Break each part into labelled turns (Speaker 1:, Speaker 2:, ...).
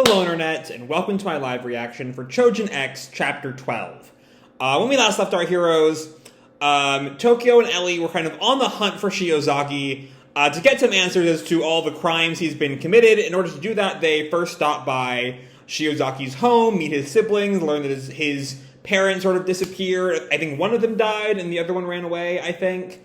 Speaker 1: Hello Internet, and welcome to my live reaction for Choujin X Chapter 12. When we last left our heroes, Tokio and Ellie were kind of on the hunt for Shiozaki to get some answers as to all the crimes he's been committed. In order to do that, they first stopped by Shiozaki's home, meet his siblings, learn that his parents sort of disappeared. I think one of them died and the other one ran away, I think.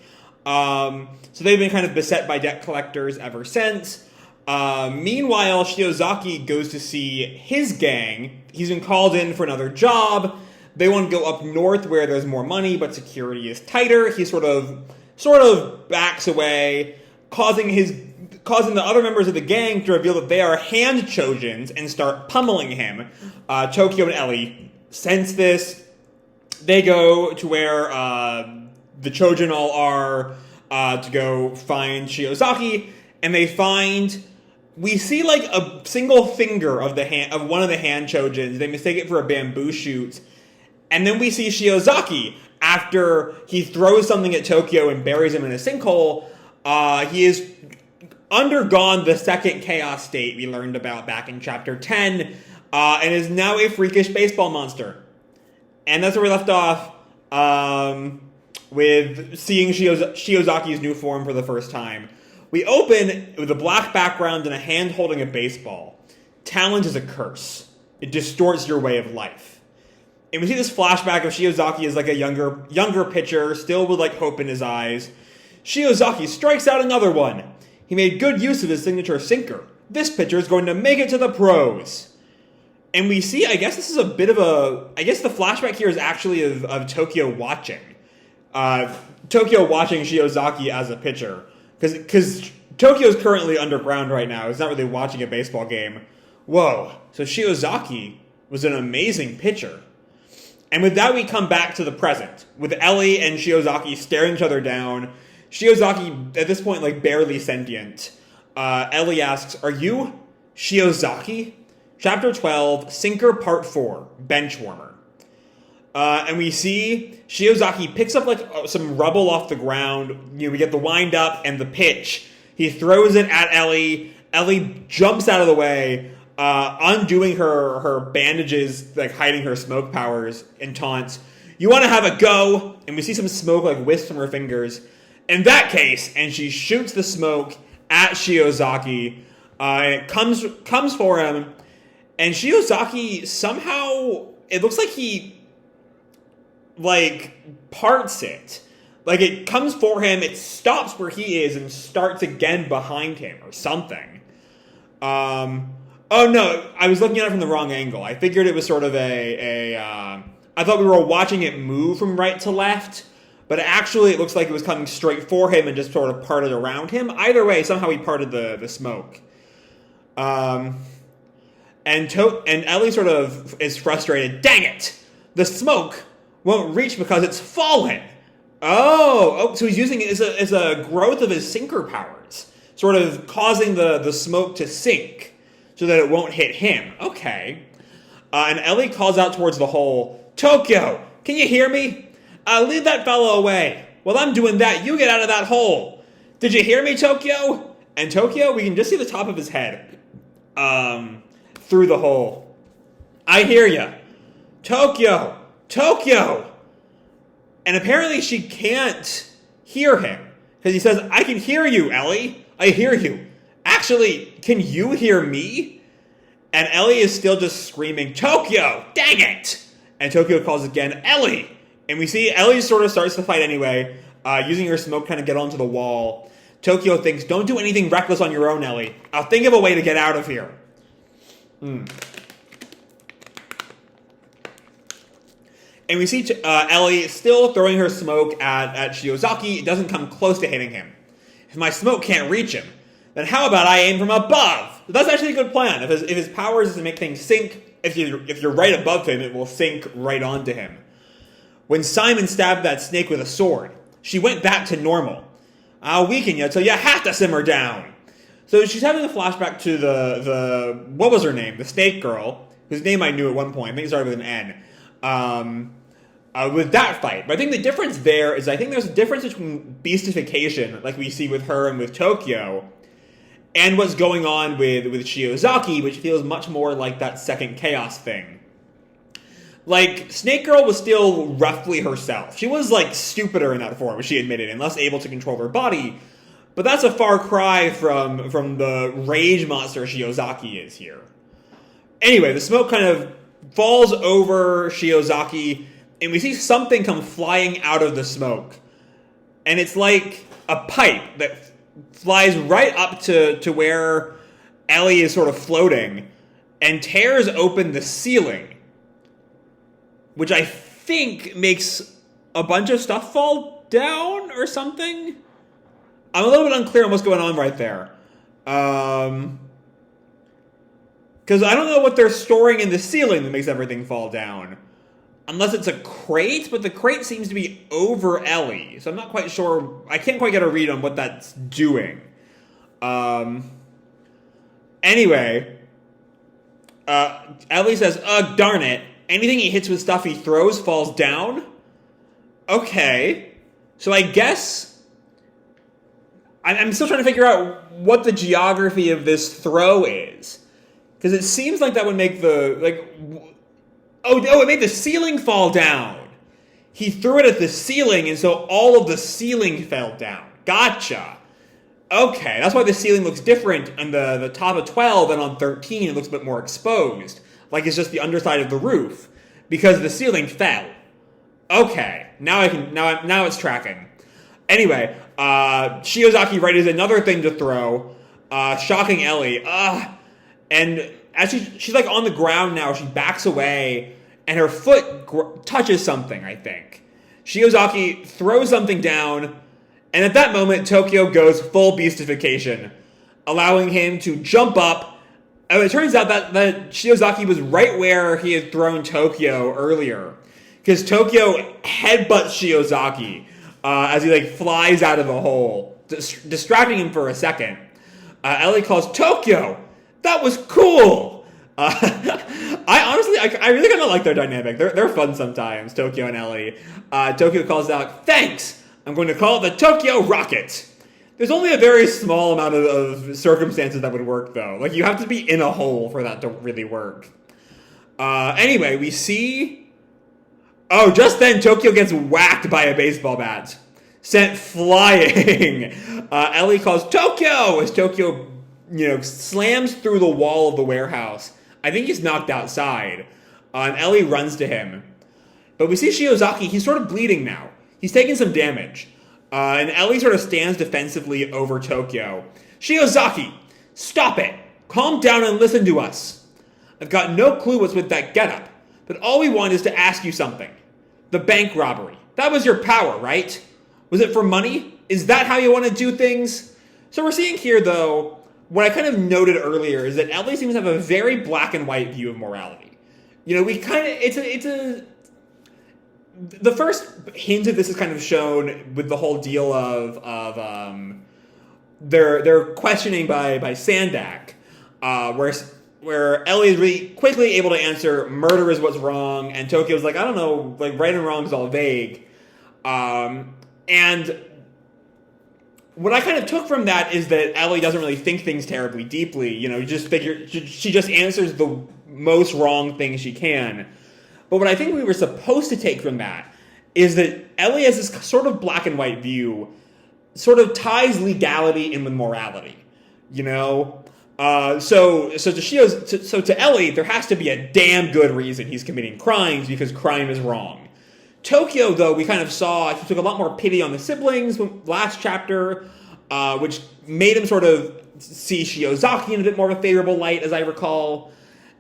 Speaker 1: So they've been kind of beset by debt collectors ever since. Meanwhile, Shiozaki goes to see his gang. He's been called in for another job. They want to go up north where there's more money, but security is tighter. He sort of backs away, causing the other members of the gang to reveal that they are hand Choujins and start pummeling him. Tokio and Ellie sense this. They go to where the Choujin all are to go find Shiozaki, and they find. We see like a single finger of one of the hand Choujins. They mistake it for a bamboo shoot. And then we see Shiozaki after he throws something at Tokio and buries him in a sinkhole. He has undergone the second chaos state we learned about back in Chapter 10 and is now a freakish baseball monster. And that's where we left off with seeing Shiozaki's new form for the first time. We open with a black background and a hand holding a baseball. Talent is a curse. It distorts your way of life. And we see this flashback of Shiozaki as like a younger pitcher, still with like hope in his eyes. Shiozaki strikes out another one. He made good use of his signature sinker. This pitcher is going to make it to the pros. And we see, I guess this is a bit of I guess the flashback here is actually of Tokio watching. Tokio watching Shiozaki as a pitcher. Because Tokio's currently underground right now. He's not really watching a baseball game. Whoa. So Shiozaki was an amazing pitcher. And with that, we come back to the present, with Ellie and Shiozaki staring each other down. Shiozaki, at this point, like, barely sentient. Ellie asks, "Are you Shiozaki?" Chapter 12, Sinker Part 4, Benchwarmer. And we see Shiozaki picks up like some rubble off the ground. We get the wind up and the pitch. He throws it at Ellie. Ellie jumps out of the way, undoing her bandages, like hiding her smoke powers, and taunts, "You want to have a go?" And we see some smoke like wisp from her fingers. In that case, and she shoots the smoke at Shiozaki. And it comes for him, and Shiozaki somehow, it looks like he parts it. Like, it comes for him, it stops where he is and starts again behind him or something. Oh no, I was looking at it from the wrong angle. I figured it was sort of I thought we were watching it move from right to left, but actually it looks like it was coming straight for him and just sort of parted around him. Either way, somehow he parted the smoke. And Ellie sort of is frustrated. Dang it! The smoke won't reach because it's fallen. Oh, so he's using it as a growth of his sinker powers, sort of causing the smoke to sink so that it won't hit him. Okay. And Ellie calls out towards the hole, "Tokio, can you hear me? Leave that fellow away. While I'm doing that, you get out of that hole. Did you hear me, Tokio?" And Tokio, we can just see the top of his head through the hole. "I hear you. Tokio! Tokio!" And apparently she can't hear him. Because he says, "I can hear you, Ellie. I hear you. Actually, can you hear me?" And Ellie is still just screaming, "Tokio! Dang it!" And Tokio calls again, "Ellie!" And we see Ellie sort of starts to fight anyway, using her smoke kind of get onto the wall. Tokio thinks, "Don't do anything reckless on your own, Ellie. I'll think of a way to get out of here." And we see Ellie still throwing her smoke at Shiozaki. It doesn't come close to hitting him. If my smoke can't reach him, then how about I aim from above? That's actually a good plan. If his powers is to make things sink, if you're right above him, it will sink right onto him. When Simon stabbed that snake with a sword, she went back to normal. I'll weaken you till you have to simmer down. So she's having a flashback to the what was her name? The snake girl, whose name I knew at one point. I think it started with an N. With that fight. But I think the difference there is I think there's a difference between beastification, like we see with her and with Tokio, and what's going on with Shiozaki, which feels much more like that second Chaos thing. Like, Snake Girl was still roughly herself. She was, like, stupider in that form, as she admitted, and less able to control her body. But that's a far cry from the rage monster Shiozaki is here. Anyway, the smoke kind of falls over Shiozaki, and we see something come flying out of the smoke. And it's like a pipe that flies right up to where Ellie is sort of floating, and tears open the ceiling, which I think makes a bunch of stuff fall down or something. I'm a little bit unclear on what's going on right there. Because I don't know what they're storing in the ceiling that makes everything fall down. Unless it's a crate, but the crate seems to be over Ellie. So I'm not quite sure. I can't quite get a read on what that's doing. Anyway, Ellie says, ugh, darn it. Anything he hits with stuff he throws falls down? Okay. So I guess I'm still trying to figure out what the geography of this throw is. Because it seems like that would make the, like, it made the ceiling fall down. He threw it at the ceiling, and so all of the ceiling fell down. Gotcha. Okay, that's why the ceiling looks different on the top of 12 and on 13 it looks a bit more exposed. Like it's just the underside of the roof. Because the ceiling fell. Okay, now it's tracking. Anyway, Shiozaki raises another thing to throw, shocking Ellie. And as she's like on the ground now, she backs away, and her foot touches something, I think. Shiozaki throws something down, and at that moment, Tokyo goes full beastification, allowing him to jump up. And it turns out that Shiozaki was right where he had thrown Tokyo earlier. Because Tokyo headbutts Shiozaki as he like flies out of the hole, distracting him for a second. Ellie calls, Tokyo! That was cool! I really kind of like their dynamic. They're fun sometimes, Tokyo and Ellie. Tokyo calls out, thanks! I'm going to call it the Tokio Rocket. There's only a very small amount of circumstances that would work, though. Like, you have to be in a hole for that to really work. Anyway, we see... Oh, just then, Tokyo gets whacked by a baseball bat. Sent flying. Ellie calls, Tokyo! As Tokyo, slams through the wall of the warehouse. I think he's knocked outside. And Ellie runs to him. But we see Shiozaki, he's sort of bleeding now. He's taking some damage. And Ellie sort of stands defensively over Tokyo. Shiozaki, stop it! Calm down and listen to us. I've got no clue what's with that getup, but all we want is to ask you something. The bank robbery. That was your power, right? Was it for money? Is that how you want to do things? So we're seeing here, though, what I kind of noted earlier is that Ellie seems to have a very black and white view of morality. We kind of, the first hint of this is kind of shown with the whole deal of their questioning by Sandak, where Ellie is really quickly able to answer murder is what's wrong, and Tokyo's like, I don't know, like right and wrong is all vague. And what I kind of took from that is that Ellie doesn't really think things terribly deeply. You just figure she just answers the most wrong thing she can. But what I think we were supposed to take from that is that Ellie has this sort of black and white view, sort of ties legality in with morality, So to Ellie, there has to be a damn good reason he's committing crimes because crime is wrong. Tokyo, though, we kind of saw he took a lot more pity on the siblings last chapter, which made him sort of see Shiozaki in a bit more of a favorable light, as I recall,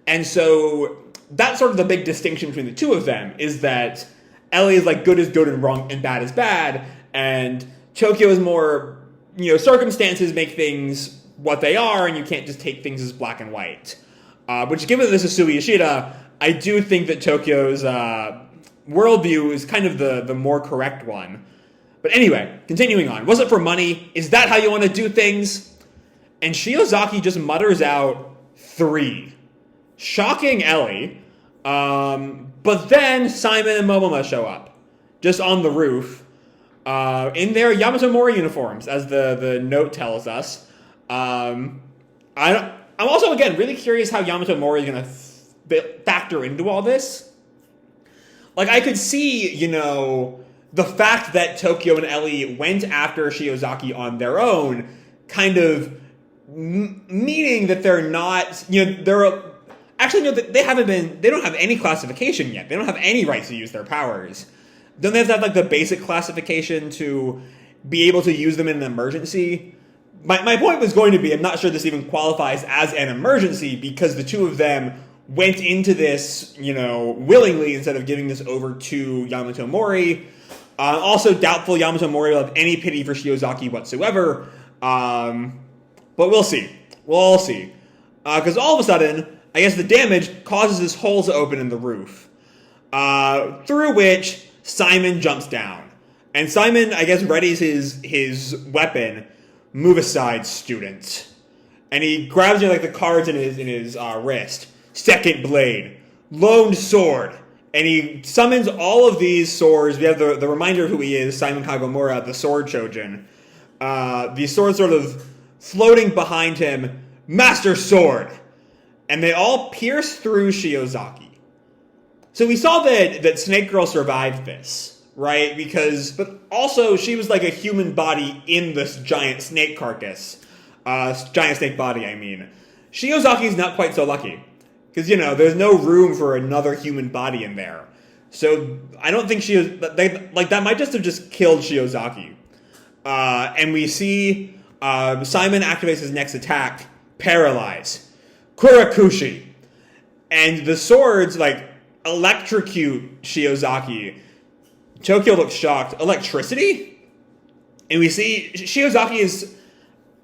Speaker 1: and so. That's sort of the big distinction between the two of them, is that Ellie is like good is good and wrong and bad is bad, and Tokyo is more, circumstances make things what they are, and you can't just take things as black and white. Which, given this is Sui Ishida, I do think that Tokyo's worldview is kind of the more correct one. But anyway, continuing on. Was it for money? Is that how you want to do things? And Shiozaki just mutters out 3. Shocking Ellie. But then Simon and Momoma show up, just on the roof, in their Yamato Mori uniforms, as the note tells us. I'm also, again, really curious how Yamato Mori is going to factor into all this. Like, I could see, the fact that Tokyo and Ellie went after Shiozaki on their own, kind of meaning that they're not, actually, no, they don't have any classification yet. They don't have any rights to use their powers. Don't they have to have, like, the basic classification to be able to use them in an emergency? My point was going to be, I'm not sure this even qualifies as an emergency, because the two of them went into this, willingly instead of giving this over to Yamato Mori. Also doubtful Yamato Mori will have any pity for Shiozaki whatsoever. But we'll see. We'll see. Because all of a sudden, I guess the damage causes this hole to open in the roof. Through which Simon jumps down. And Simon, I guess, readies his weapon. Move aside, student. And he grabs the cards in his wrist. Second blade. Lone sword. And he summons all of these swords. We have the reminder of who he is, Simon Kagomura, the sword Choujin. These swords sort of floating behind him. Master sword. And they all pierce through Shiozaki. So we saw that Snake Girl survived this, right? But also she was like a human body in this giant snake carcass. Giant snake body, I mean. Shiozaki's not quite so lucky. Because, there's no room for another human body in there. So I don't think that might just killed Shiozaki. And we see Simon activates his next attack, Paralyze. Kurakushi. And the swords, electrocute Shiozaki. Tokyo looks shocked. Electricity? And we see Shiozaki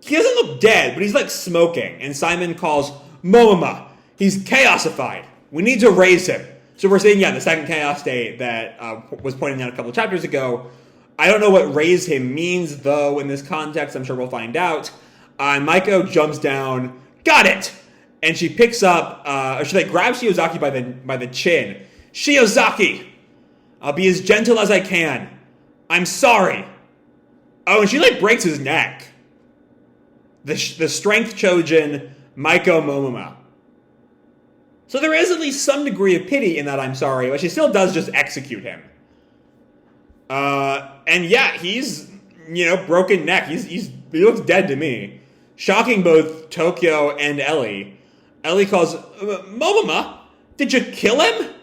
Speaker 1: he doesn't look dead, but he's smoking. And Simon calls Momoma. He's chaosified. We need to raise him. So we're seeing, the second chaos state that was pointed out a couple chapters ago. I don't know what raise him means, though, in this context. I'm sure we'll find out. Maiko jumps down. Got it! And she picks up, she grabs Shiozaki by the chin. Shiozaki! I'll be as gentle as I can. I'm sorry. Oh, and she breaks his neck. The strength Choujin, Maiko Momoma. So there is at least some degree of pity in that I'm sorry, but she still does just execute him. And he's, broken neck. He looks dead to me. Shocking both Tokyo and Ellie. Ellie calls, Momoma, did you kill him?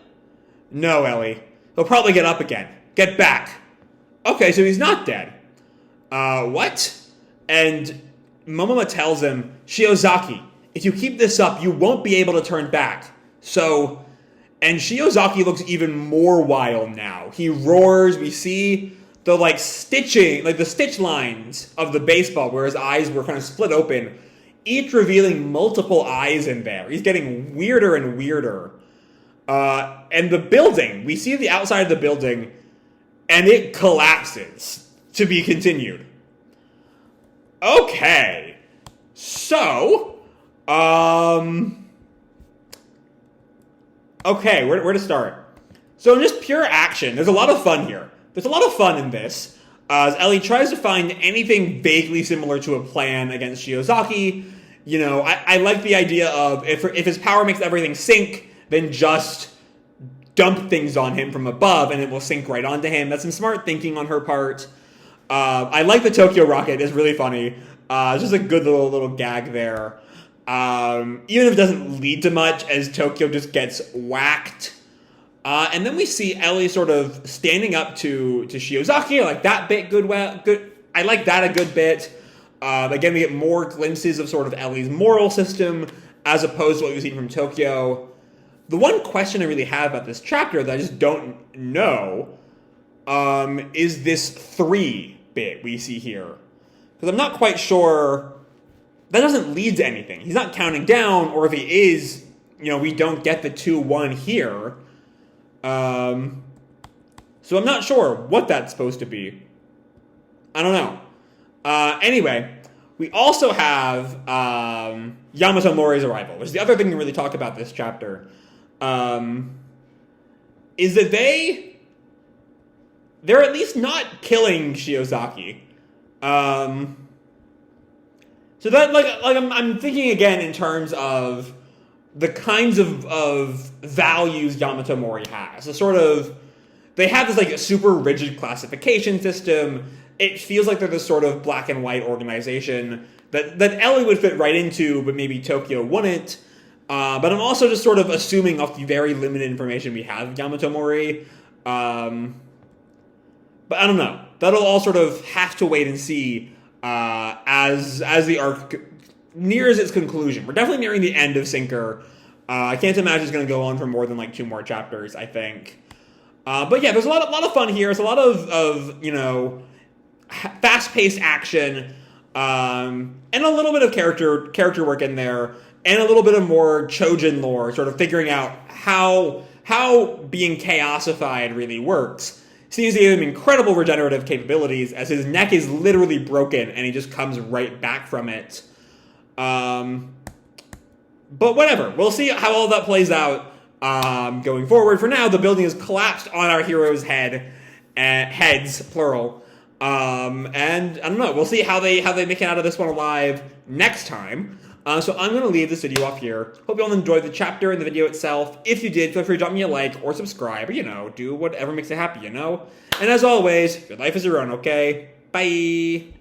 Speaker 1: No, Ellie. He'll probably get up again. Get back. Okay, so he's not dead. What? And Momoma tells him, Shiozaki, if you keep this up, you won't be able to turn back. So, and Shiozaki looks even more wild now. He roars. We see the stitching, the stitch lines of the baseball where his eyes were kind of split open, each revealing multiple eyes in there. He's getting weirder and weirder. And the building, we see the outside of the building, and it collapses. To be continued. Okay. So, okay, where to start? So in just pure action, there's a lot of fun here. There's a lot of fun in this. As Ellie tries to find anything vaguely similar to a plan against Shiozaki. I like the idea of if his power makes everything sink, then just dump things on him from above and it will sink right onto him. That's some smart thinking on her part. I like the Tokio Rocket. It's really funny. It's just a good little gag there. Even if it doesn't lead to much, as Tokyo just gets whacked. And then we see Ellie sort of standing up to Shiozaki. I like that bit good. I like that a good bit. Again, we get more glimpses of sort of Ellie's moral system as opposed to what we've seen from Tokyo. The one question I really have about this chapter that I just don't know is this 3 bit we see here. Because I'm not quite sure. That doesn't lead to anything. He's not counting down, or if he is, we don't get the 2-1 here. So I'm not sure what that's supposed to be. I don't know. Anyway, we also have Yamato Mori's arrival, which is the other thing to really talk about this chapter. Is that they're at least not killing Shiozaki. So that, I'm thinking again in terms of the kinds of values Yamato Mori has. The sort of, they have this like super rigid classification system. It feels like they're this sort of black and white organization that Ellie would fit right into, but maybe Tokyo wouldn't. But I'm also just sort of assuming off the very limited information we have of Yamato Mori. But I don't know. That'll all sort of have to wait and see as the arc nears its conclusion. We're definitely nearing the end of Sinker. I can't imagine it's going to go on for more than like 2 more chapters, I think. But yeah, there's a lot of fun here. There's a lot of fast-paced action, and a little bit of character work in there, and a little bit of more Choujin lore, sort of figuring out how being chaosified really works. Seems to give him incredible regenerative capabilities, as his neck is literally broken, and he just comes right back from it. But whatever, we'll see how all that plays out going forward. For now, the building is collapsed on our hero's heads, plural. And I don't know, we'll see how they make it out of this one alive next time. So I'm going to leave this video off here. Hope you all enjoyed the chapter and the video itself. If you did, feel free to drop me a like or subscribe, or, do whatever makes you happy, And as always, your life is your own, okay? Bye!